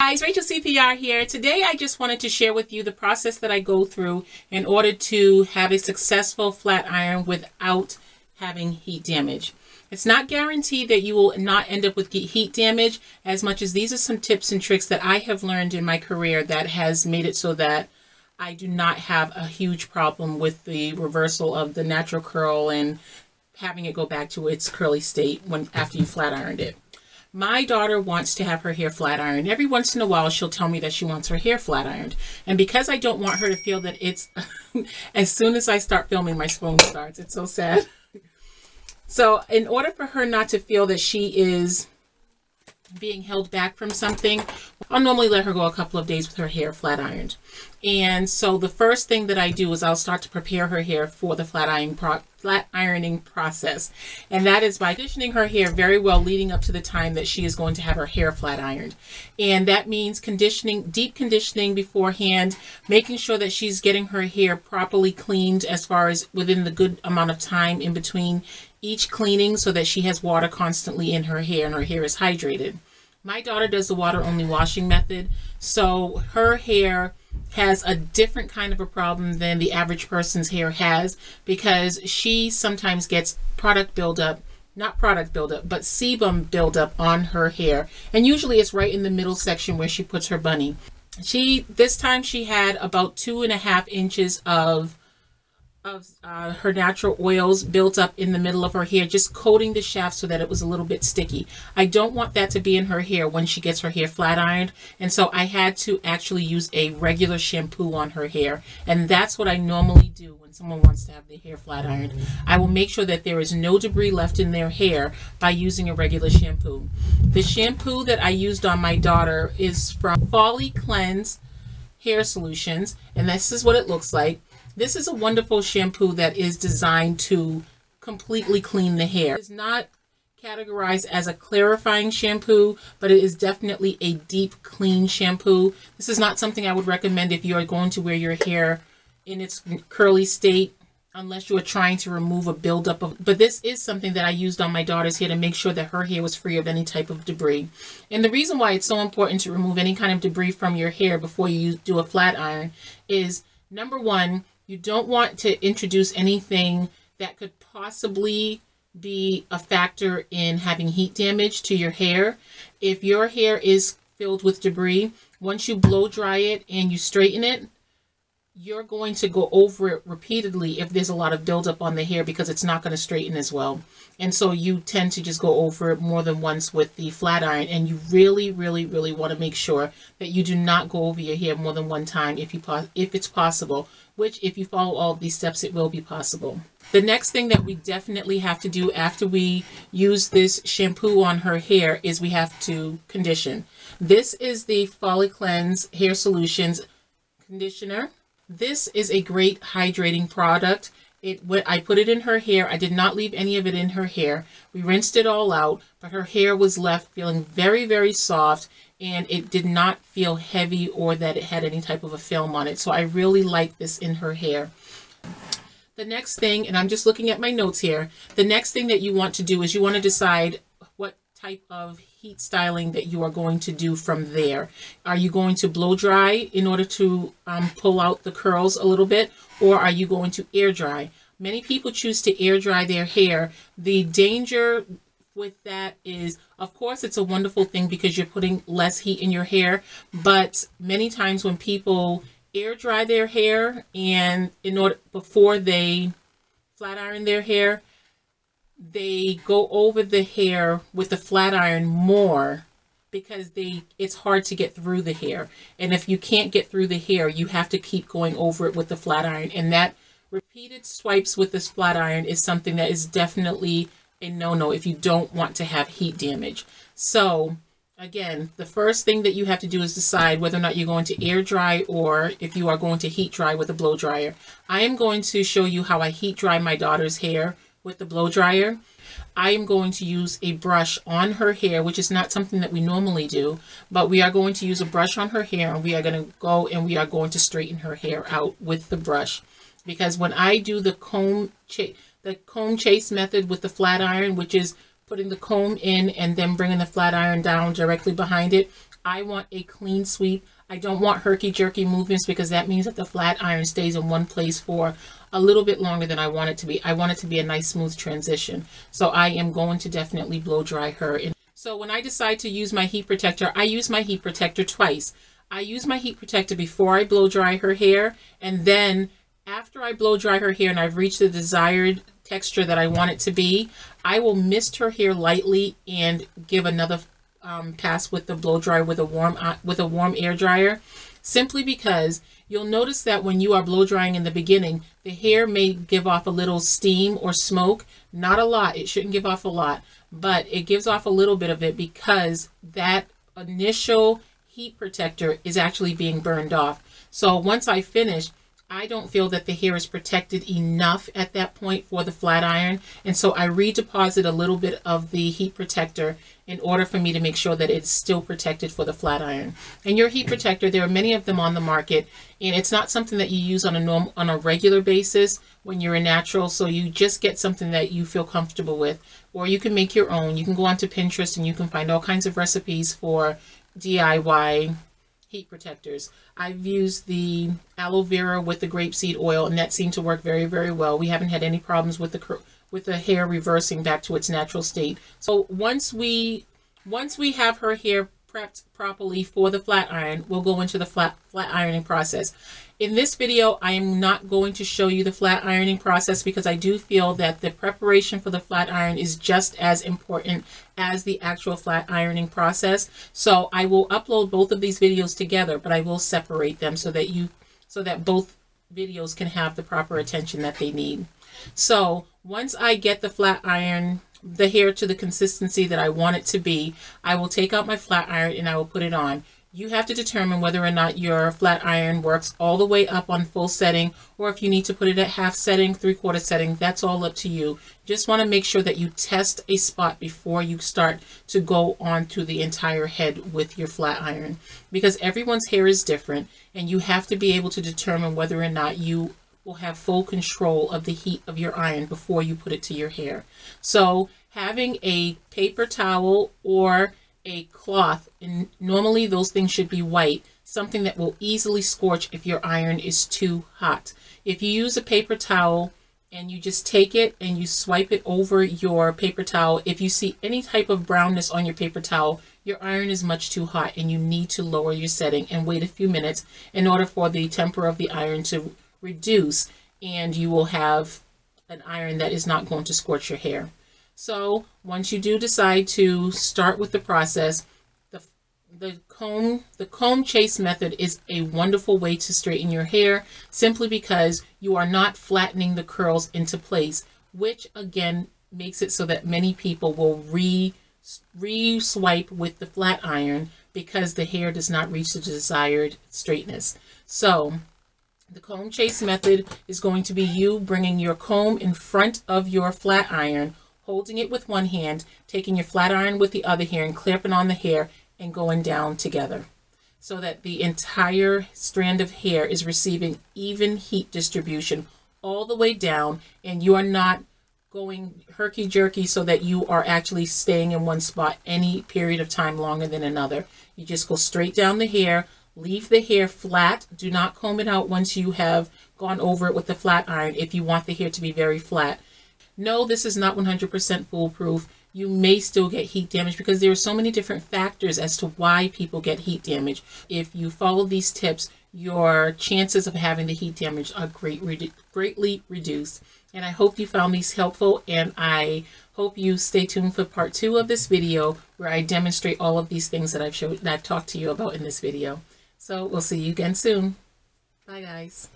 Guys, Rachel CPR here. Today I just wanted to share with you the process that I go through in order to have a successful flat iron without having heat damage. It's not guaranteed that you will not end up with heat damage as much as these are some tips and tricks that I have learned in my career that has made it so that I do not have a huge problem with the reversal of the natural curl and having it go back to its curly state after you flat ironed it. My daughter wants to have her hair flat ironed. Every once in a while, she'll tell me that she wants her hair flat ironed. And because I don't want her to feel that it's, as soon as I start filming, my phone starts. It's so sad. So in order for her not to feel that she is being held back from something, I'll normally let her go a couple of days with her hair flat ironed. And so the first thing that I do is I'll start to prepare her hair for the flat ironing process. And that is by conditioning her hair very well leading up to the time that she is going to have her hair flat ironed. And that means deep conditioning beforehand, making sure that she's getting her hair properly cleaned as far as within the good amount of time in between each cleaning so that she has water constantly in her hair and her hair is hydrated. My daughter does the water only washing method, so her hair has a different kind of a problem than the average person's hair has because she sometimes gets not product buildup, but sebum buildup on her hair. And usually it's right in the middle section where she puts her bunny. This time she had about 2.5 inches of her natural oils built up in the middle of her hair, just coating the shaft so that it was a little bit sticky. I don't want that to be in her hair when she gets her hair flat ironed, and so I had to actually use a regular shampoo on her hair, and that's what I normally do when someone wants to have their hair flat ironed. I will make sure that there is no debris left in their hair by using a regular shampoo. The shampoo that I used on my daughter is from Follicleanse Hair Solutions, and this is what it looks like. This is a wonderful shampoo that is designed to completely clean the hair. It's not categorized as a clarifying shampoo, but it is definitely a deep clean shampoo. This is not something I would recommend if you are going to wear your hair in its curly state, unless you are trying to remove a buildup of, but this is something that I used on my daughter's hair to make sure that her hair was free of any type of debris. And the reason why it's so important to remove any kind of debris from your hair before you do a flat iron is, number one, you don't want to introduce anything that could possibly be a factor in having heat damage to your hair. If your hair is filled with debris, once you blow dry it and you straighten it, you're going to go over it repeatedly if there's a lot of buildup on the hair because it's not going to straighten as well. And so you tend to just go over it more than once with the flat iron, and you really, really, really want to make sure that you do not go over your hair more than one time if it's possible, which if you follow all of these steps, it will be possible. The next thing that we definitely have to do after we use this shampoo on her hair is we have to condition. This is the Follicleanse Hair Solutions Conditioner. This is a great hydrating product. I put it in her hair. I did not leave any of it in her hair. We rinsed it all out, but her hair was left feeling very, very soft, and it did not feel heavy or that it had any type of a film on it. So I really like this in her hair. The next thing, and I'm just looking at my notes here, the next thing that you want to do is you want to decide what type of heat styling that you are going to do from there. Are you going to blow dry in order to pull out the curls a little bit, or are you going to air dry? Many people choose to air dry their hair. The danger with that is, of course, it's a wonderful thing because you're putting less heat in your hair, but many times when people air dry their hair and before they flat iron their hair, they go over the hair with the flat iron more because it's hard to get through the hair. And if you can't get through the hair, you have to keep going over it with the flat iron. And that repeated swipes with this flat iron is something that is definitely a no-no if you don't want to have heat damage. So again, the first thing that you have to do is decide whether or not you're going to air dry or if you are going to heat dry with a blow dryer. I am going to show you how I heat dry my daughter's hair with the blow dryer. I am going to use a brush on her hair, which is not something that we normally do, but we are going to use a brush on her hair, and we are going to go and we are going to straighten her hair out with the brush. Because when I do the comb chase method with the flat iron, which is putting the comb in and then bringing the flat iron down directly behind it, I want a clean sweep. I don't want herky-jerky movements because that means that the flat iron stays in one place for a little bit longer than I want it to be. I want it to be a nice smooth transition. So I am going to definitely blow dry her. So when I decide to use my heat protector, I use my heat protector twice. I use my heat protector before I blow dry her hair, and then after I blow dry her hair and I've reached the desired texture that I want it to be, I will mist her hair lightly and give another pass with the blow dryer with a warm air dryer, simply because you'll notice that when you are blow drying in the beginning, the hair may give off a little steam or smoke. Not a lot. It shouldn't give off a lot, but it gives off a little bit of it because that initial heat protector is actually being burned off. So once I finish, I don't feel that the hair is protected enough at that point for the flat iron, and so I redeposit a little bit of the heat protector in order for me to make sure that it's still protected for the flat iron. And your heat protector, there are many of them on the market, and it's not something that you use on a regular basis when you're a natural, so you just get something that you feel comfortable with, or you can make your own. You can go onto Pinterest and you can find all kinds of recipes for DIY heat protectors. I've used the aloe vera with the grapeseed oil, and that seemed to work very, very well. We haven't had any problems with the hair reversing back to its natural state. So once we have her hair prepped properly for the flat iron, we'll go into the flat ironing process. In this video, I am not going to show you the flat ironing process because I do feel that the preparation for the flat iron is just as important as the actual flat ironing process. So I will upload both of these videos together, but I will separate them so that both videos can have the proper attention that they need. So once I get the flat iron, the hair to the consistency that I want it to be, I will take out my flat iron and I will put it on. You have to determine whether or not your flat iron works all the way up on full setting, or if you need to put it at half setting, 3/4 setting. That's all up to you. Just want to make sure that you test a spot before you start to go on to the entire head with your flat iron, because everyone's hair is different and you have to be able to determine whether or not you will have full control of the heat of your iron before you put it to your hair. So having a paper towel or a cloth, and normally those things should be white, something that will easily scorch if your iron is too hot. If you use a paper towel and you just take it and you swipe it over your paper towel, if you see any type of brownness on your paper towel, your iron is much too hot and you need to lower your setting and wait a few minutes in order for the temper of the iron to reduce, and you will have an iron that is not going to scorch your hair. So once you do decide to start with the process, the comb chase method is a wonderful way to straighten your hair, simply because you are not flattening the curls into place, which again makes it so that many people will re-swipe with the flat iron because the hair does not reach the desired straightness. So the comb chase method is going to be you bringing your comb in front of your flat iron, holding it with one hand, taking your flat iron with the other hand, clamping on the hair, and going down together so that the entire strand of hair is receiving even heat distribution all the way down, and you are not going herky-jerky so that you are actually staying in one spot any period of time longer than another. You just go straight down the hair, leave the hair flat. Do not comb it out once you have gone over it with the flat iron if you want the hair to be very flat. No, this is not 100% foolproof. You may still get heat damage because there are so many different factors as to why people get heat damage. If you follow these tips, your chances of having the heat damage are greatly reduced. And I hope you found these helpful, and I hope you stay tuned for part 2 of this video where I demonstrate all of these things that I've talked to you about in this video. So we'll see you again soon. Bye guys.